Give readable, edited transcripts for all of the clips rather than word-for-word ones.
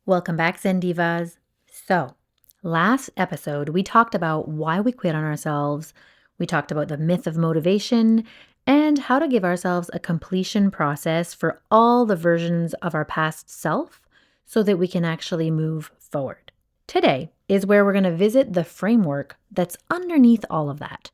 Welcome back, Zen Divas. So, last episode, we talked about why we quit on ourselves. We talked about the myth of motivation and how to give ourselves a completion process for all the versions of our past self so that we can actually move forward. Today is where we're going to visit the framework that's underneath all of that.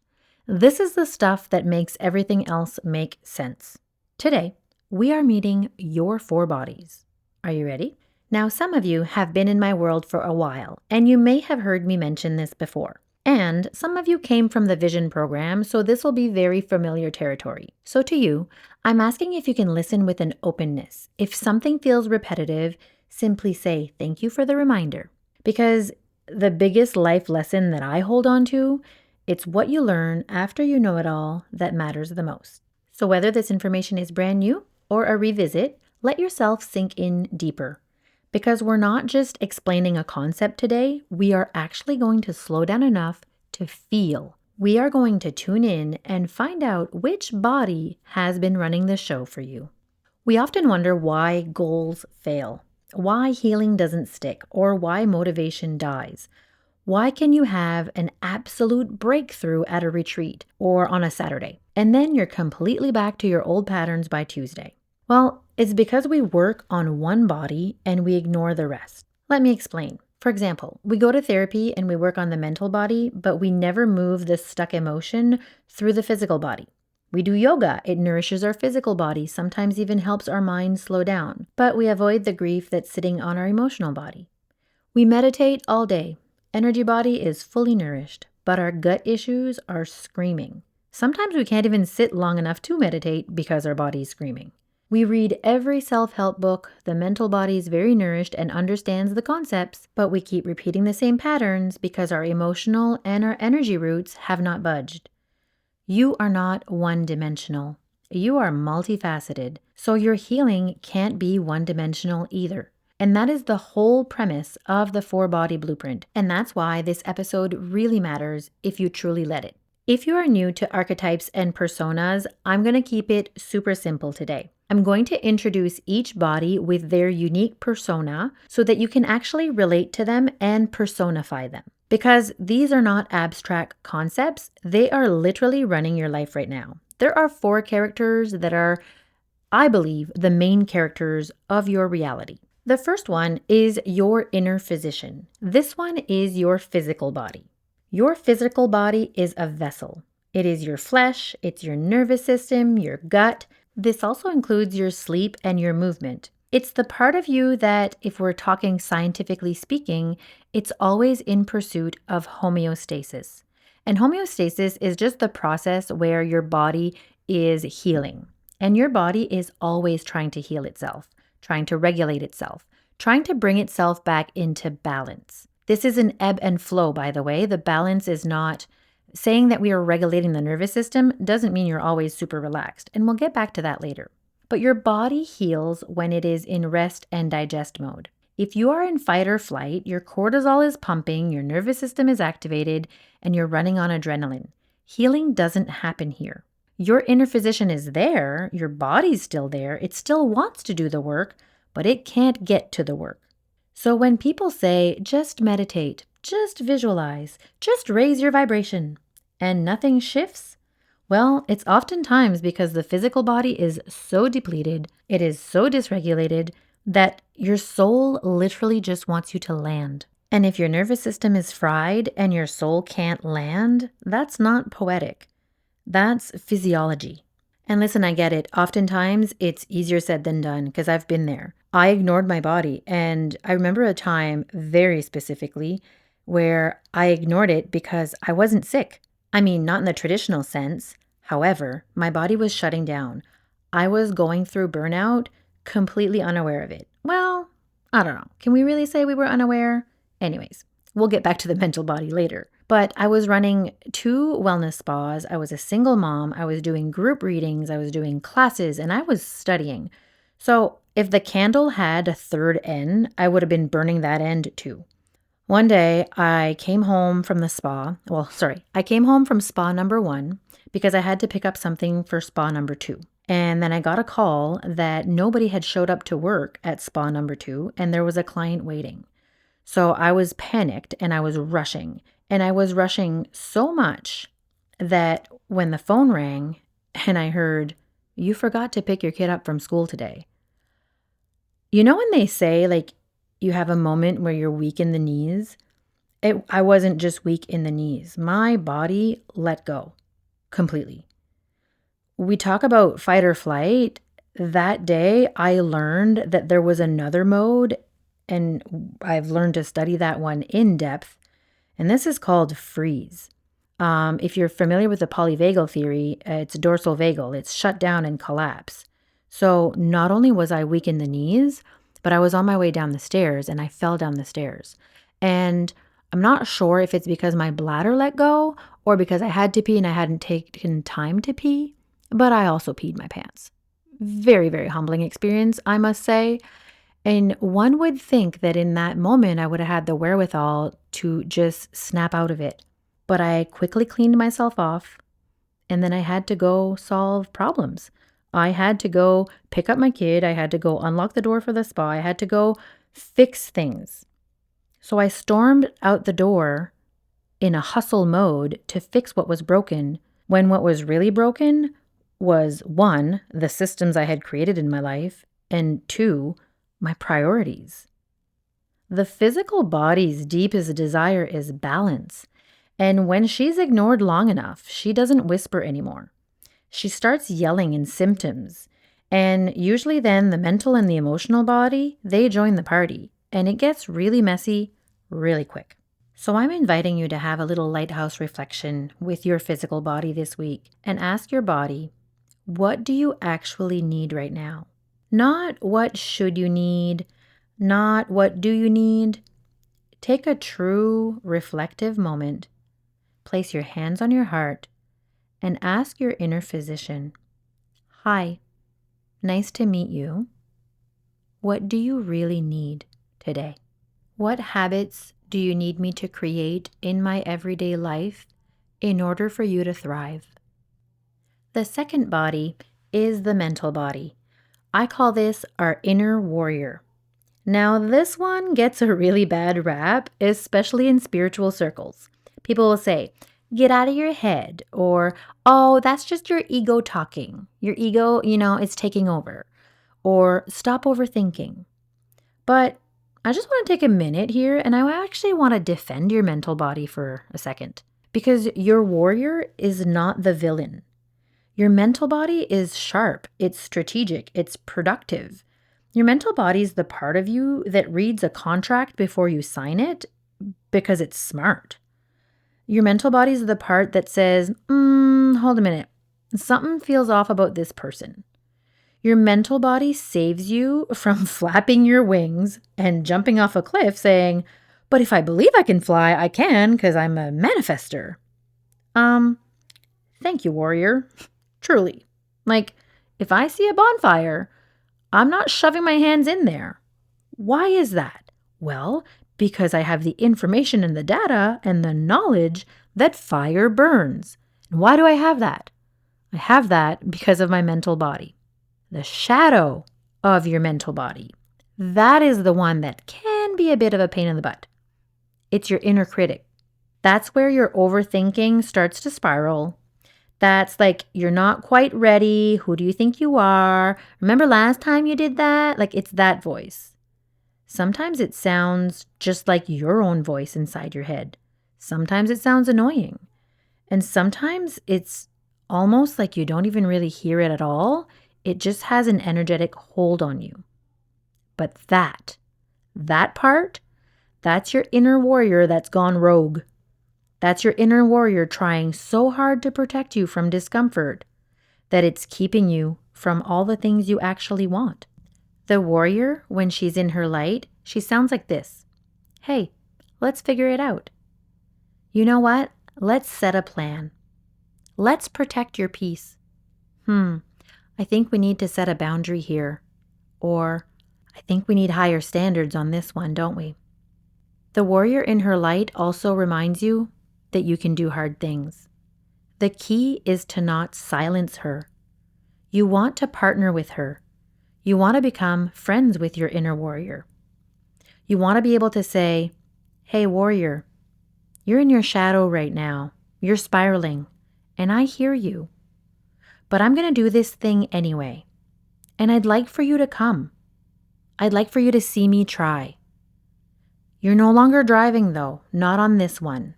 This is the stuff that makes everything else make sense. Today, we are meeting your four bodies. Are you ready? Now, some of you have been in my world for a while, and you may have heard me mention this before. And some of you came from the Vision program, so this will be very familiar territory. So to you, I'm asking if you can listen with an openness. If something feels repetitive, simply say, thank you for the reminder. Because the biggest life lesson that I hold on to, it's what you learn after you know it all that matters the most. So whether this information is brand new or a revisit, let yourself sink in deeper. Because we're not just explaining a concept today, we are actually going to slow down enough to feel. We are going to tune in and find out which body has been running the show for you. We often wonder why goals fail, why healing doesn't stick, or why motivation dies. Why can you have an absolute breakthrough at a retreat or on a Saturday, and then you're completely back to your old patterns by Tuesday? Well, it's because we work on one body and we ignore the rest. Let me explain. For example, we go to therapy and we work on the mental body, but we never move the stuck emotion through the physical body. We do yoga. It nourishes our physical body, sometimes even helps our mind slow down, but we avoid the grief that's sitting on our emotional body. We meditate all day. Energy body is fully nourished, but our gut issues are screaming. Sometimes we can't even sit long enough to meditate because our body's screaming. We read every self-help book. The mental body is very nourished and understands the concepts, but we keep repeating the same patterns because our emotional and our energy roots have not budged. You are not one-dimensional. You are multifaceted, so your healing can't be one-dimensional either. And that is the whole premise of the four-body blueprint, and that's why this episode really matters if you truly let it. If you are new to archetypes and personas, I'm going to keep it super simple today. I'm going to introduce each body with their unique persona so that you can actually relate to them and personify them. Because these are not abstract concepts, they are literally running your life right now. There are four characters that are, I believe, the main characters of your reality. The first one is your inner physician. This one is your physical body. Your physical body is a vessel. It is your flesh, it's your nervous system, your gut. This also includes your sleep and your movement. It's the part of you that, if we're talking scientifically speaking, it's always in pursuit of homeostasis. And homeostasis is just the process where your body is healing. And your body is always trying to heal itself, trying to regulate itself, trying to bring itself back into balance. This is an ebb and flow, by the way. The balance is not saying that we are regulating the nervous system doesn't mean you're always super relaxed, and we'll get back to that later. But your body heals when it is in rest and digest mode. If you are in fight or flight, your cortisol is pumping, your nervous system is activated, and you're running on adrenaline. Healing doesn't happen here. Your inner physician is there, your body's still there, it still wants to do the work, but it can't get to the work. So when people say, just meditate, just visualize, just raise your vibration, and nothing shifts, well, it's oftentimes because the physical body is so depleted, it is so dysregulated, that your soul literally just wants you to land. And if your nervous system is fried and your soul can't land, that's not poetic. That's physiology. And listen, I get it. Oftentimes, it's easier said than done because I've been there. I ignored my body, and I remember a time very specifically where I ignored it because I wasn't sick. I mean, not in the traditional sense. However, my body was shutting down. I was going through burnout, completely unaware of it. Well, I don't know. Can we really say we were unaware? Anyways, we'll get back to the mental body later. But I was running 2 wellness spas. I was a single mom. I was doing group readings. I was doing classes, and I was studying. So if the candle had a third end, I would have been burning that end too. One day I came home from the spa. I came home from spa number 1 because I had to pick up something for spa number 2. And then I got a call that nobody had showed up to work at spa number 2 and there was a client waiting. So I was panicked and I was rushing. And I was rushing so much that when the phone rang and I heard, "You forgot to pick your kid up from school today." You know when they say, like, you have a moment where you're weak in the knees? I wasn't just weak in the knees. My body let go completely. We talk about fight or flight. That day, I learned that there was another mode, and I've learned to study that one in depth, and this is called freeze. If you're familiar with the polyvagal theory, it's dorsal vagal, it's shut down and collapse. So not only was I weak in the knees, but I was on my way down the stairs and I fell down the stairs. And I'm not sure if it's because my bladder let go or because I had to pee and I hadn't taken time to pee, but I also peed my pants. Very, very humbling experience, I must say. And one would think that in that moment, I would have had the wherewithal to just snap out of it. But I quickly cleaned myself off, and then I had to go solve problems. I had to go pick up my kid. I had to go unlock the door for the spa. I had to go fix things. So I stormed out the door in a hustle mode to fix what was broken, when what was really broken was, 1, the systems I had created in my life, and 2, my priorities. The physical body's deepest desire is balance. And when she's ignored long enough, she doesn't whisper anymore. She starts yelling in symptoms. And usually then the mental and the emotional body, they join the party. And it gets really messy really quick. So I'm inviting you to have a little lighthouse reflection with your physical body this week and ask your body, what do you actually need right now? Not what should you need, not what do you need. Take a true reflective moment. Place your hands on your heart and ask your inner physician, "Hi, nice to meet you. What do you really need today? What habits do you need me to create in my everyday life in order for you to thrive?" The second body is the mental body. I call this our inner warrior. Now, this one gets a really bad rap, especially in spiritual circles. People will say, "Get out of your head," or, "Oh, that's just your ego talking. Your ego, it's taking over," or "Stop overthinking." But I just want to take a minute here and I actually want to defend your mental body for a second, because your warrior is not the villain. Your mental body is sharp, it's strategic, it's productive. Your mental body is the part of you that reads a contract before you sign it because it's smart. Your mental body is the part that says, hold a minute, something feels off about this person. Your mental body saves you from flapping your wings and jumping off a cliff saying, "But if I believe I can fly, I can because I'm a manifester." Thank you, warrior. Truly. Like, if I see a bonfire, I'm not shoving my hands in there. Why is that? Well, because I have the information and the data and the knowledge that fire burns. And why do I have that? I have that because of my mental body. The shadow of your mental body, that is the one that can be a bit of a pain in the butt. It's your inner critic. That's where your overthinking starts to spiral. That's like, "You're not quite ready. Who do you think you are? Remember last time you did that?" Like, it's that voice. Sometimes it sounds just like your own voice inside your head. Sometimes it sounds annoying. And sometimes it's almost like you don't even really hear it at all. It just has an energetic hold on you. But that part, that's your inner warrior that's gone rogue. That's your inner warrior trying so hard to protect you from discomfort that it's keeping you from all the things you actually want. The warrior, when she's in her light, she sounds like this. "Hey, let's figure it out. You know what? Let's set a plan. Let's protect your peace. I think we need to set a boundary here." Or, "I think we need higher standards on this one, don't we?" The warrior in her light also reminds you that you can do hard things. The key is to not silence her. You want to partner with her. You want to become friends with your inner warrior. You want to be able to say, hey, warrior, you're in your shadow right now. You're spiraling, and I hear you. But I'm going to do this thing anyway. And I'd like for you to come. I'd like for you to see me try. You're no longer driving, though, not on this one.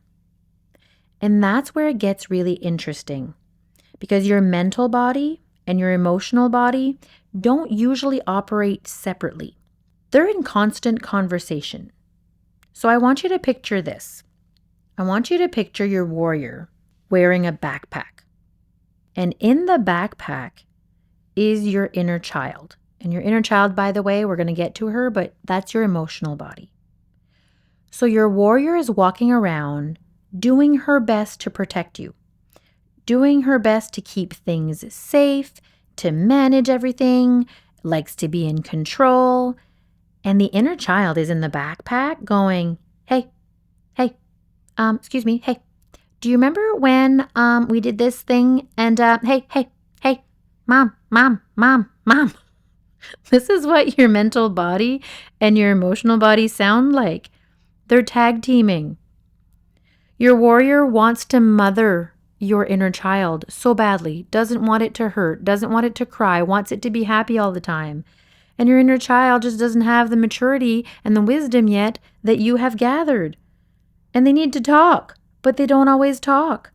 And that's where it gets really interesting, because your mental body and your emotional body don't usually operate separately. They're in constant conversation. So I want you to picture this. I want you to picture your warrior wearing a backpack. And in the backpack is your inner child. And your inner child, by the way, we're going to get to her, but that's your emotional body. So your warrior is walking around doing her best to protect you, doing her best to keep things safe, to manage everything, likes to be in control. And the inner child is in the backpack going, hey, excuse me, hey, do you remember when we did this thing? And hey, mom. This is what your mental body and your emotional body sound like. They're tag teaming. Your warrior wants to mother your inner child so badly, doesn't want it to hurt, doesn't want it to cry, wants it to be happy all the time. And your inner child just doesn't have the maturity and the wisdom yet that you have gathered. And they need to talk, but they don't always talk.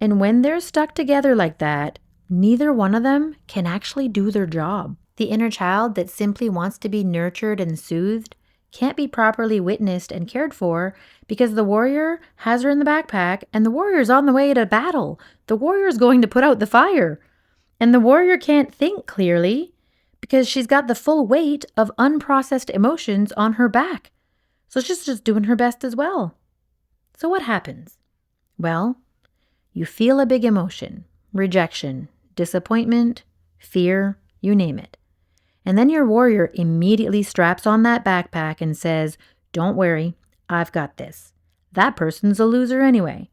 And when they're stuck together like that, neither one of them can actually do their job. The inner child that simply wants to be nurtured and soothed can't be properly witnessed and cared for because the warrior has her in the backpack and the warrior's on the way to battle. The warrior's going to put out the fire. And the warrior can't think clearly because she's got the full weight of unprocessed emotions on her back. So she's just doing her best as well. So what happens? Well, you feel a big emotion, rejection, disappointment, fear, you name it. And then your warrior immediately straps on that backpack and says, don't worry, I've got this. That person's a loser anyway.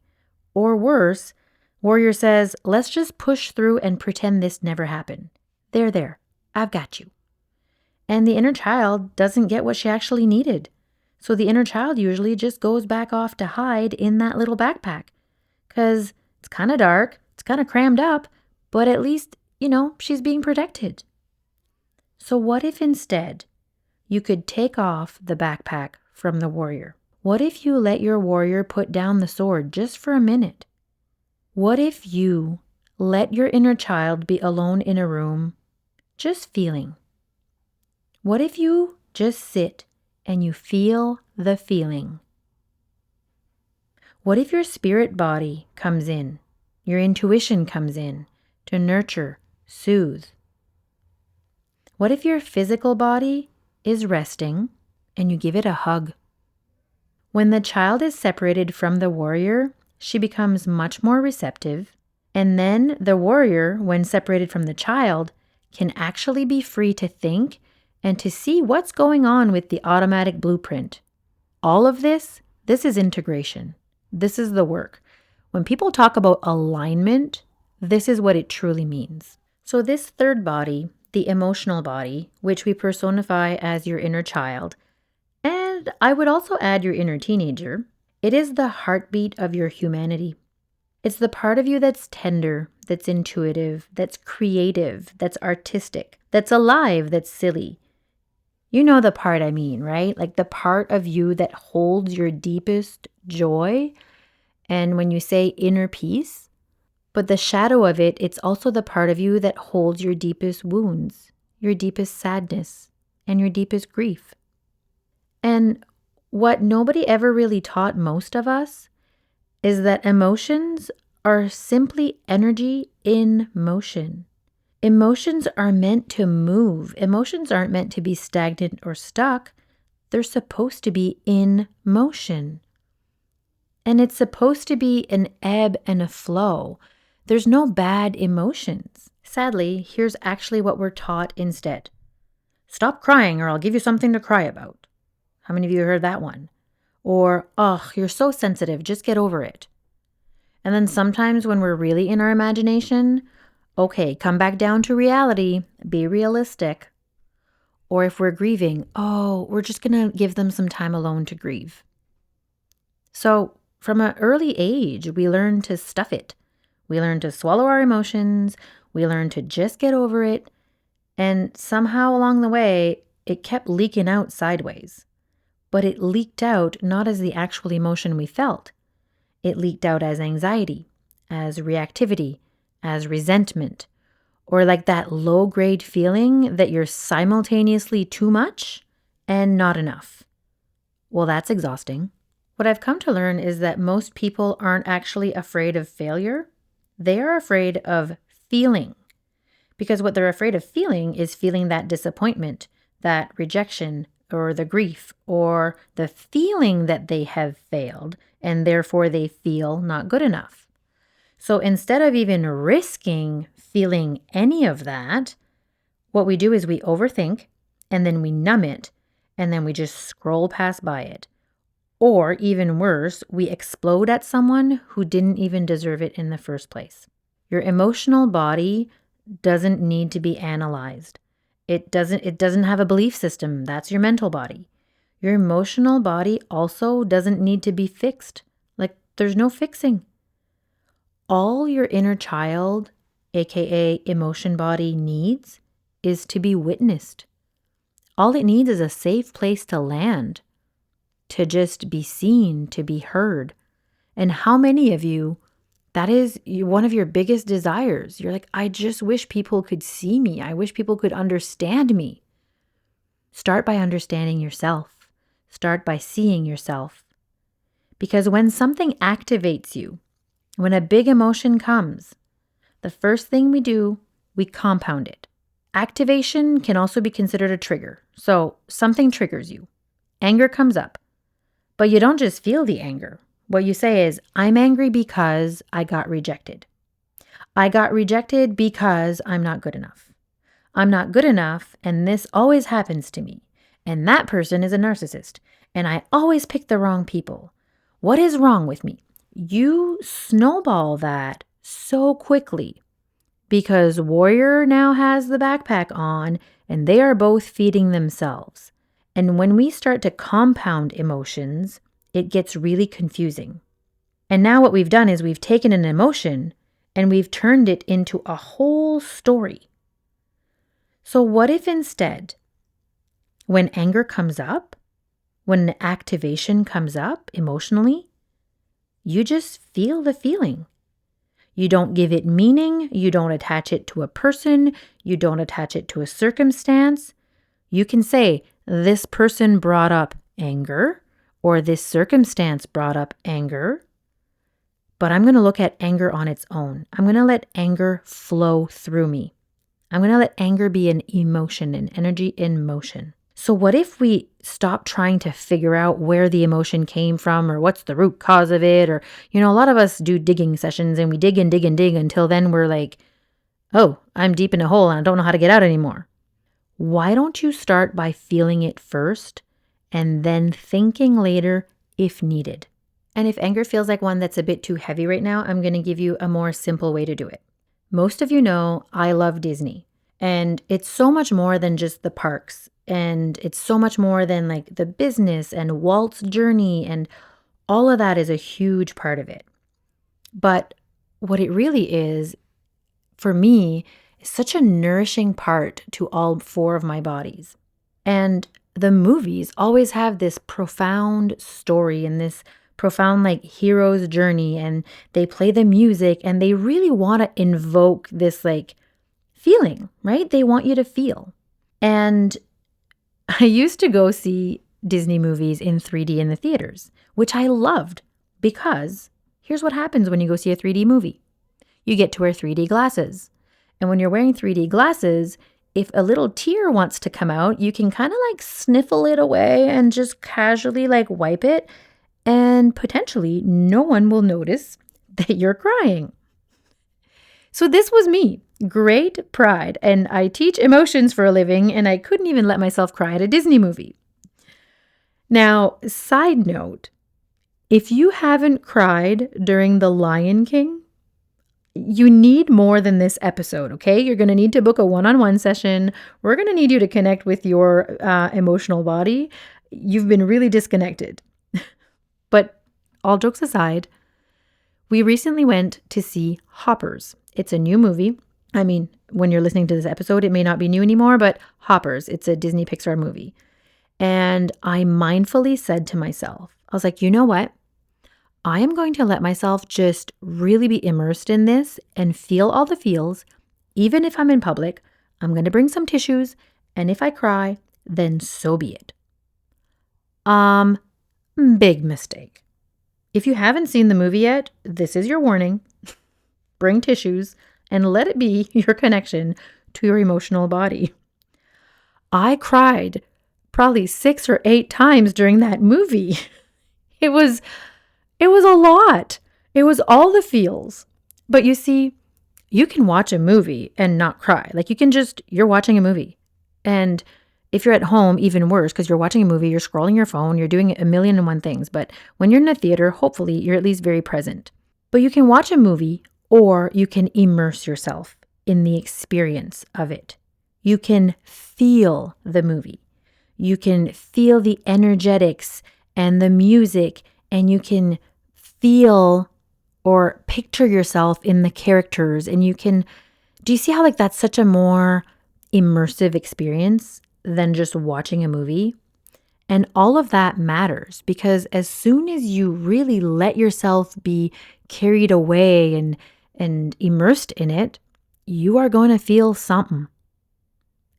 Or worse, warrior says, let's just push through and pretend this never happened. There, I've got you. And the inner child doesn't get what she actually needed. So the inner child usually just goes back off to hide in that little backpack. Because it's kind of dark, it's kind of crammed up, but at least, she's being protected. So what if instead you could take off the backpack from the warrior? What if you let your warrior put down the sword just for a minute? What if you let your inner child be alone in a room, just feeling? What if you just sit and you feel the feeling? What if your spirit body comes in, your intuition comes in to nurture, soothe? What if your physical body is resting and you give it a hug? When the child is separated from the warrior, she becomes much more receptive. And then the warrior, when separated from the child, can actually be free to think and to see what's going on with the automatic blueprint. All of this is integration. This is the work. When people talk about alignment, this is what it truly means. So this third body, the emotional body, which we personify as your inner child, and I would also add your inner teenager, it is the heartbeat of your humanity. It's the part of you that's tender, that's intuitive, that's creative, that's artistic, that's alive, that's silly. You know the part I mean, right? Like the part of you that holds your deepest joy. And when you say inner peace, but the shadow of it, it's also the part of you that holds your deepest wounds, your deepest sadness, and your deepest grief. And what nobody ever really taught most of us is that emotions are simply energy in motion. Emotions are meant to move. Emotions aren't meant to be stagnant or stuck. They're supposed to be in motion. And it's supposed to be an ebb and a flow. There's no bad emotions. Sadly, here's actually what we're taught instead. Stop crying or I'll give you something to cry about. How many of you heard that one? Or, oh, you're so sensitive, just get over it. And then sometimes when we're really in our imagination, Okay, come back down to reality, be realistic. Or if we're grieving, oh, we're just going to give them some time alone to grieve. So, from an early age, we learn to stuff it. We learn to swallow our emotions. We learn to just get over it. And somehow along the way, it kept leaking out sideways. But it leaked out not as the actual emotion we felt. It leaked out as anxiety, as reactivity, as resentment, or like that low-grade feeling that you're simultaneously too much and not enough. Well, that's exhausting. What I've come to learn is that most people aren't actually afraid of failure. They are afraid of feeling. Because what they're afraid of feeling is feeling that disappointment, that rejection, or the grief, or the feeling that they have failed, and therefore they feel not good enough. So instead of even risking feeling any of that, what we do is we overthink, and then we numb it, and then we just scroll past by it. Or even worse, we explode at someone who didn't even deserve it in the first place. Your emotional body doesn't need to be analyzed. It doesn't have a belief system. That's your mental body. Your emotional body also doesn't need to be fixed. Like there's no fixing. All your inner child, aka emotion body, needs is to be witnessed. All it needs is a safe place to land, to just be seen, to be heard. And how many of you, that is one of your biggest desires? You're like, I just wish people could see me. I wish people could understand me. Start by understanding yourself. Start by seeing yourself. Because when something activates you, when a big emotion comes, the first thing we do, we compound it. Activation can also be considered a trigger. So something triggers you. Anger comes up. But you don't just feel the anger. What you say is, I'm angry because I got rejected. I got rejected because I'm not good enough. I'm not good enough, and this always happens to me. And that person is a narcissist, and I always pick the wrong people. What is wrong with me? You snowball that so quickly because Warrior now has the backpack on, and they are both feeding themselves. And when we start to compound emotions, it gets really confusing. And now what we've done is we've taken an emotion and we've turned it into a whole story. So what if instead, when anger comes up, when an activation comes up emotionally, you just feel the feeling. You don't give it meaning. You don't attach it to a person. You don't attach it to a circumstance. You can say, this person brought up anger, or this circumstance brought up anger, but I'm going to look at anger on its own. I'm going to let anger flow through me. I'm going to let anger be an emotion, an energy in motion. So what if we stop trying to figure out where the emotion came from or what's the root cause of it? Or, a lot of us do digging sessions and we dig and dig and dig until then we're like, oh, I'm deep in a hole and I don't know how to get out anymore. Why don't you start by feeling it first and then thinking later if needed? And if anger feels like one that's a bit too heavy right now, I'm going to give you a more simple way to do it. Most of you know I love Disney, and it's so much more than just the parks, and it's so much more than like the business and Walt's journey, and all of that is a huge part of it. But what it really is, for me, is such a nourishing part to all four of my bodies. And the movies always have this profound story and this profound like hero's journey, and they play the music and they really want to invoke this like feeling, right? They want you to feel. And I used to go see Disney movies in 3D in the theaters, which I loved because here's what happens when you go see a 3D movie. You get to wear 3D glasses. And when you're wearing 3D glasses, if a little tear wants to come out, you can kind of like sniffle it away and just casually like wipe it. And potentially no one will notice that you're crying. So this was me, great pride. And I teach emotions for a living, and I couldn't even let myself cry at a Disney movie. Now, side note, if you haven't cried during The Lion King, You need more than this episode, okay? You're going to need to book a one-on-one session. We're going to need you to connect with your emotional body. You've been really disconnected. But all jokes aside, we recently went to see Hoppers. It's a new movie. I mean, when you're listening to this episode, it may not be new anymore, but Hoppers, it's a Disney Pixar movie. And I mindfully said to myself, I was like, you know what? I am going to let myself just really be immersed in this and feel all the feels. Even if I'm in public, I'm going to bring some tissues. And if I cry, then so be it. Big mistake. If you haven't seen the movie yet, this is your warning. Bring tissues and let it be your connection to your emotional body. I cried probably 6 or 8 times during that movie. It was a lot. It was all the feels. But you see, you can watch a movie and not cry. Like you're watching a movie. And if you're at home, even worse, because you're watching a movie, you're scrolling your phone, you're doing a million and one things. But when you're in a theater, hopefully you're at least very present. But you can watch a movie or you can immerse yourself in the experience of it. You can feel the movie. You can feel the energetics and the music, and you can feel or picture yourself in the characters. And do you see how that's such a more immersive experience than just watching a movie? And all of that matters because as soon as you really let yourself be carried away and immersed in it, you are going to feel something.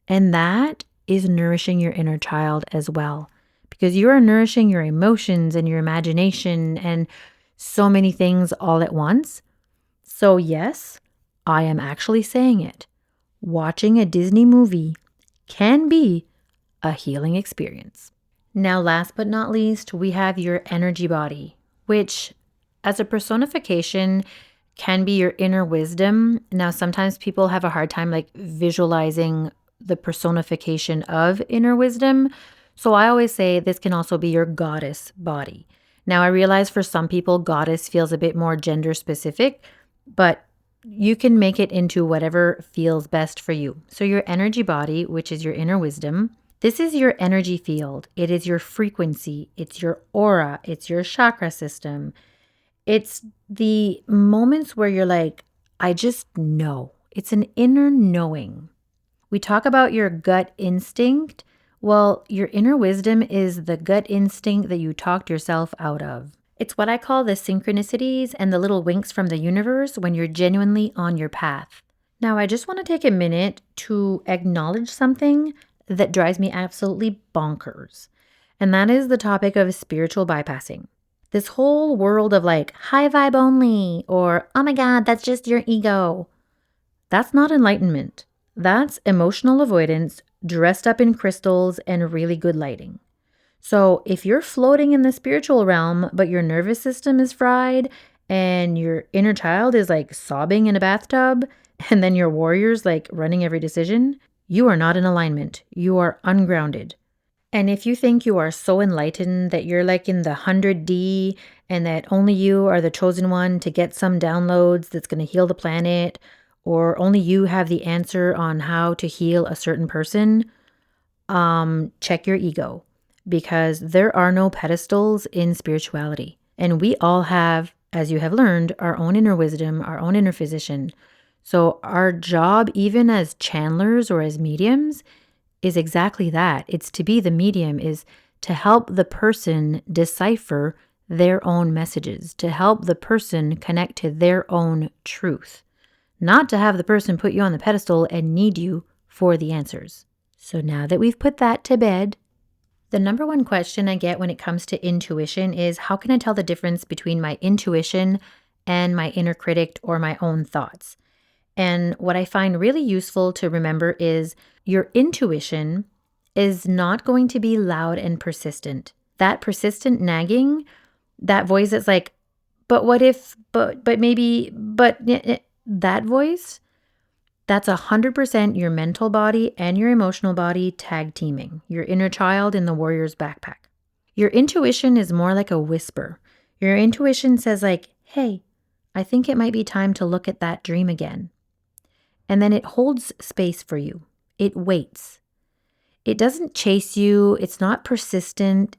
And that is nourishing your inner child as well, because you are nourishing your emotions and your imagination and so many things all at once. So yes, I am actually saying it. Watching a Disney movie can be a healing experience. Now, last but not least, we have your energy body, which as a personification can be your inner wisdom. Now, sometimes people have a hard time visualizing the personification of inner wisdom. So I always say this can also be your goddess body. Now, I realize for some people, goddess feels a bit more gender specific, but you can make it into whatever feels best for you. So your energy body, which is your inner wisdom, this is your energy field. It is your frequency. It's your aura. It's your chakra system. It's the moments where you're like, I just know. It's an inner knowing. We talk about your gut instinct. Well, your inner wisdom is the gut instinct that you talked yourself out of. It's what I call the synchronicities and the little winks from the universe when you're genuinely on your path. Now, I just want to take a minute to acknowledge something that drives me absolutely bonkers. And that is the topic of spiritual bypassing. This whole world of high vibe only, or, oh my God, that's just your ego. That's not enlightenment. That's emotional avoidance dressed up in crystals and really good lighting. So if you're floating in the spiritual realm, but your nervous system is fried and your inner child is sobbing in a bathtub, and then your warrior's running every decision, you are not in alignment. You are ungrounded. And if you think you are so enlightened that you're in the 100D and that only you are the chosen one to get some downloads that's going to heal the planet, or only you have the answer on how to heal a certain person, check your ego, because there are no pedestals in spirituality. And we all have, as you have learned, our own inner wisdom, our own inner physician. So our job, even as channelers or as mediums, is exactly that. It's to be the medium, is to help the person decipher their own messages, to help the person connect to their own truth, not to have the person put you on the pedestal and need you for the answers. So now that we've put that to bed, the number one question I get when it comes to intuition is, how can I tell the difference between my intuition and my inner critic or my own thoughts? And what I find really useful to remember is your intuition is not going to be loud and persistent. That persistent nagging, that voice that's but what if, but maybe, but that voice, that's 100% your mental body and your emotional body tag teaming, your inner child in the warrior's backpack. Your intuition is more like a whisper. Your intuition says hey, I think it might be time to look at that dream again. And then it holds space for you. It waits. It doesn't chase you. It's not persistent.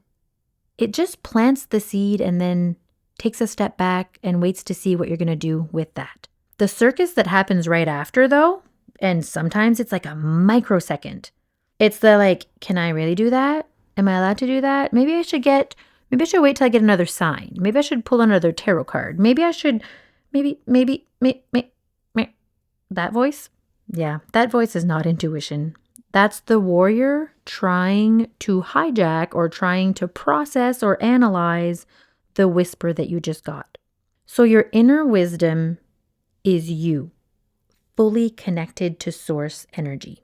It just plants the seed and then takes a step back and waits to see what you're going to do with that. The circus that happens right after, though, and sometimes it's like a microsecond. It's the like, can I really do that? Am I allowed to do that? Maybe I should wait till I get another sign. Maybe I should pull another tarot card. Maybe I should, maybe, that voice? Yeah, that voice is not intuition. That's the warrior trying to hijack or trying to process or analyze the whisper that you just got. So your inner wisdom is you, fully connected to source energy.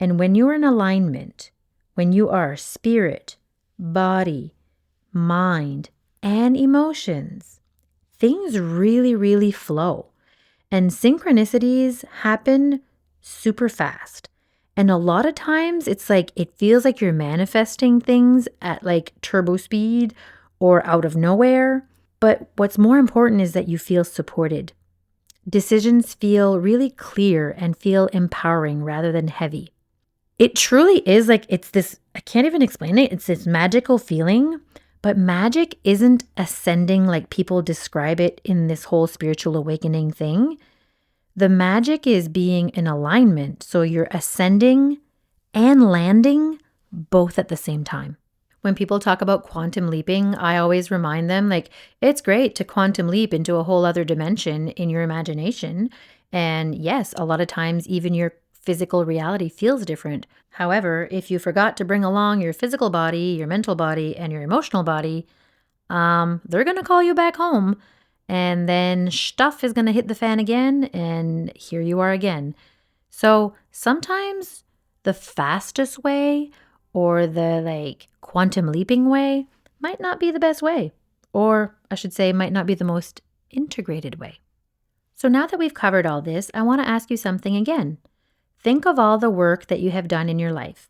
And when you are in alignment, when you are spirit, body, mind, and emotions, things really, really flow. And synchronicities happen super fast. And a lot of times it's like, it feels like you're manifesting things at like turbo speed or out of nowhere. But what's more important is that you feel supported. Decisions feel really clear and feel empowering rather than heavy. It truly is like, it's this, I can't even explain it. It's this magical feeling, but magic isn't ascending like people describe it in this whole spiritual awakening thing. The magic is being in alignment. So you're ascending and landing both at the same time. When people talk about quantum leaping, I always remind them like, it's great to quantum leap into a whole other dimension in your imagination. And yes, a lot of times even your physical reality feels different. However, if you forgot to bring along your physical body, your mental body, and your emotional body, they're going to call you back home. And then stuff is going to hit the fan again, and here you are again. So sometimes the fastest way or the quantum leaping way might not be the best way, or I should say might not be the most integrated way. So now that we've covered all this, I want to ask you something again. Think of all the work that you have done in your life.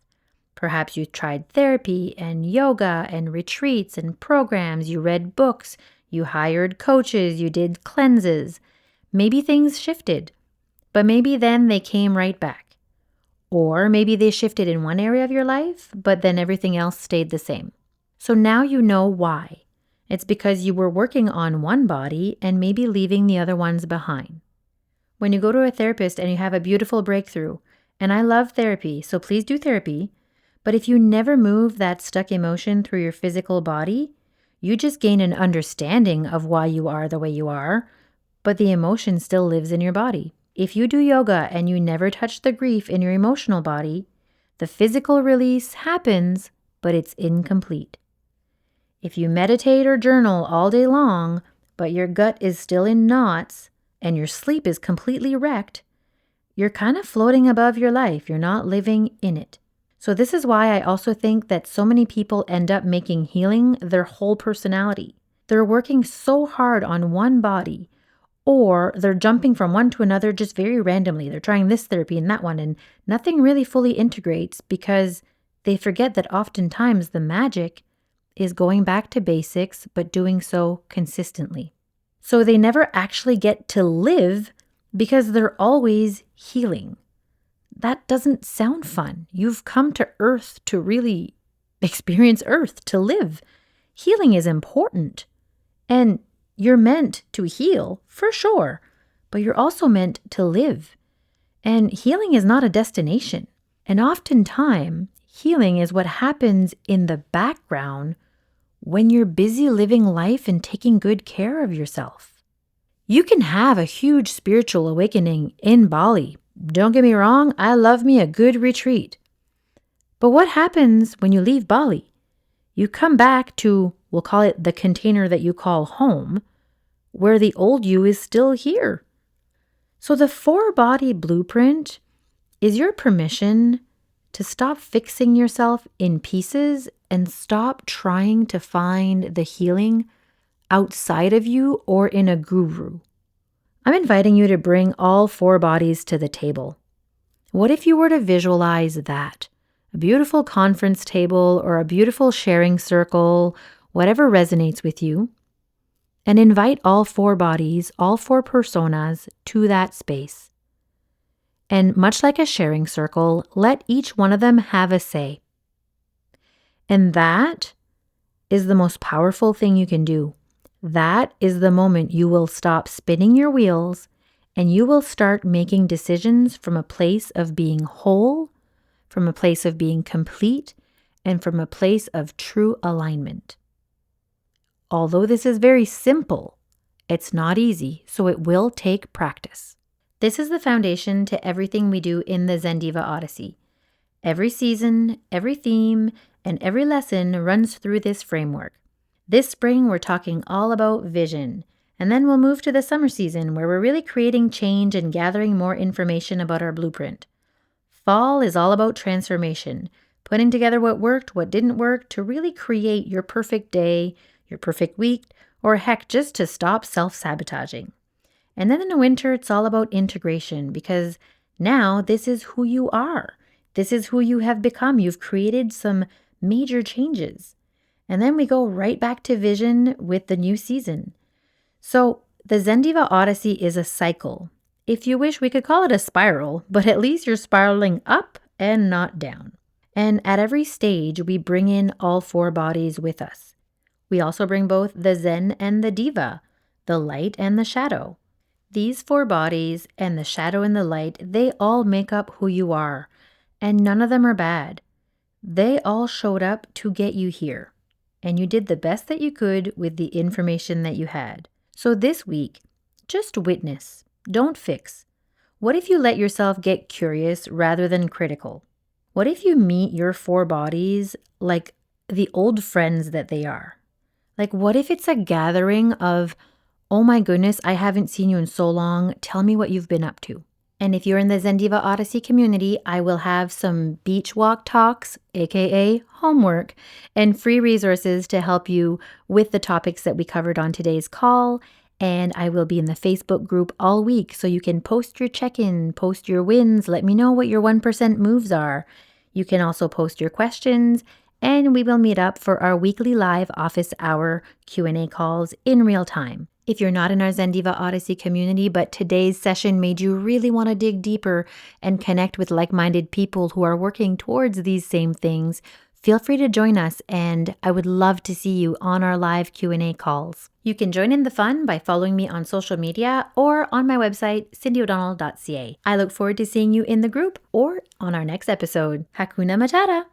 Perhaps you tried therapy and yoga and retreats and programs, you read books, you hired coaches, you did cleanses. Maybe things shifted, but maybe then they came right back. Or maybe they shifted in one area of your life, but then everything else stayed the same. So now you know why. It's because you were working on one body and maybe leaving the other ones behind. When you go to a therapist and you have a beautiful breakthrough, and I love therapy, so please do therapy, but if you never move that stuck emotion through your physical body, you just gain an understanding of why you are the way you are, but the emotion still lives in your body. If you do yoga and you never touch the grief in your emotional body, the physical release happens, but it's incomplete. If you meditate or journal all day long, but your gut is still in knots and your sleep is completely wrecked, you're kind of floating above your life. You're not living in it. So this is why I also think that so many people end up making healing their whole personality. They're working so hard on one body, or they're jumping from one to another just very randomly. They're trying this therapy and that one, and nothing really fully integrates because they forget that oftentimes the magic is going back to basics, but doing so consistently. So they never actually get to live because they're always healing. That doesn't sound fun. You've come to Earth to really experience Earth, to live. Healing is important. And you're meant to heal, for sure, but you're also meant to live. And healing is not a destination. And oftentimes, healing is what happens in the background when you're busy living life and taking good care of yourself. You can have a huge spiritual awakening in Bali. Don't get me wrong, I love me a good retreat. But what happens when you leave Bali? You come back to, we'll call it the container that you call home, where the old you is still here. So the 4-body blueprint is your permission to stop fixing yourself in pieces and stop trying to find the healing outside of you or in a guru. I'm inviting you to bring all 4 bodies to the table. What if you were to visualize that? A beautiful conference table or a beautiful sharing circle, whatever resonates with you. and invite all four bodies, all four personas to that space. And much like a sharing circle, let each one of them have a say. And that is the most powerful thing you can do. That is the moment you will stop spinning your wheels and you will start making decisions from a place of being whole, from a place of being complete, and from a place of true alignment. Although this is very simple, it's not easy, so it will take practice. This is the foundation to everything we do in the Zen Diva Odyssey. Every season, every theme, and every lesson runs through this framework. This spring, we're talking all about vision, and then we'll move to the summer season where we're really creating change and gathering more information about our blueprint. Fall is all about transformation, putting together what worked, what didn't work to really create your perfect day, your perfect week, or heck, just to stop self-sabotaging. And then in the winter, it's all about integration because now this is who you are. This is who you have become. You've created some major changes. And then we go right back to vision with the new season. So the Zen Diva Odyssey is a cycle. If you wish, we could call it a spiral, but at least you're spiraling up and not down. And at every stage, we bring in all four bodies with us. We also bring both the Zen and the Diva, the light and the shadow. These four bodies and the shadow and the light, they all make up who you are, and none of them are bad. They all showed up to get you here, and you did the best that you could with the information that you had. So this week, just witness, don't fix. What if you let yourself get curious rather than critical? What if you meet your four bodies like the old friends that they are? Like, what if it's a gathering of, oh my goodness, I haven't seen you in so long. Tell me what you've been up to. And if you're in the Zen Diva Odyssey community, I will have some beach walk talks, aka homework, and free resources to help you with the topics that we covered on today's call. And I will be in the Facebook group all week, so you can post your check-in, post your wins, let me know what your 1% moves are. You can also post your questions, and we will meet up for our weekly live office hour Q&A calls in real time. If you're not in our Zen Diva Odyssey community, but today's session made you really want to dig deeper and connect with like-minded people who are working towards these same things, feel free to join us, and I would love to see you on our live Q&A calls. You can join in the fun by following me on social media or on my website, cindyo'donnell.ca. I look forward to seeing you in the group or on our next episode. Hakuna Matata!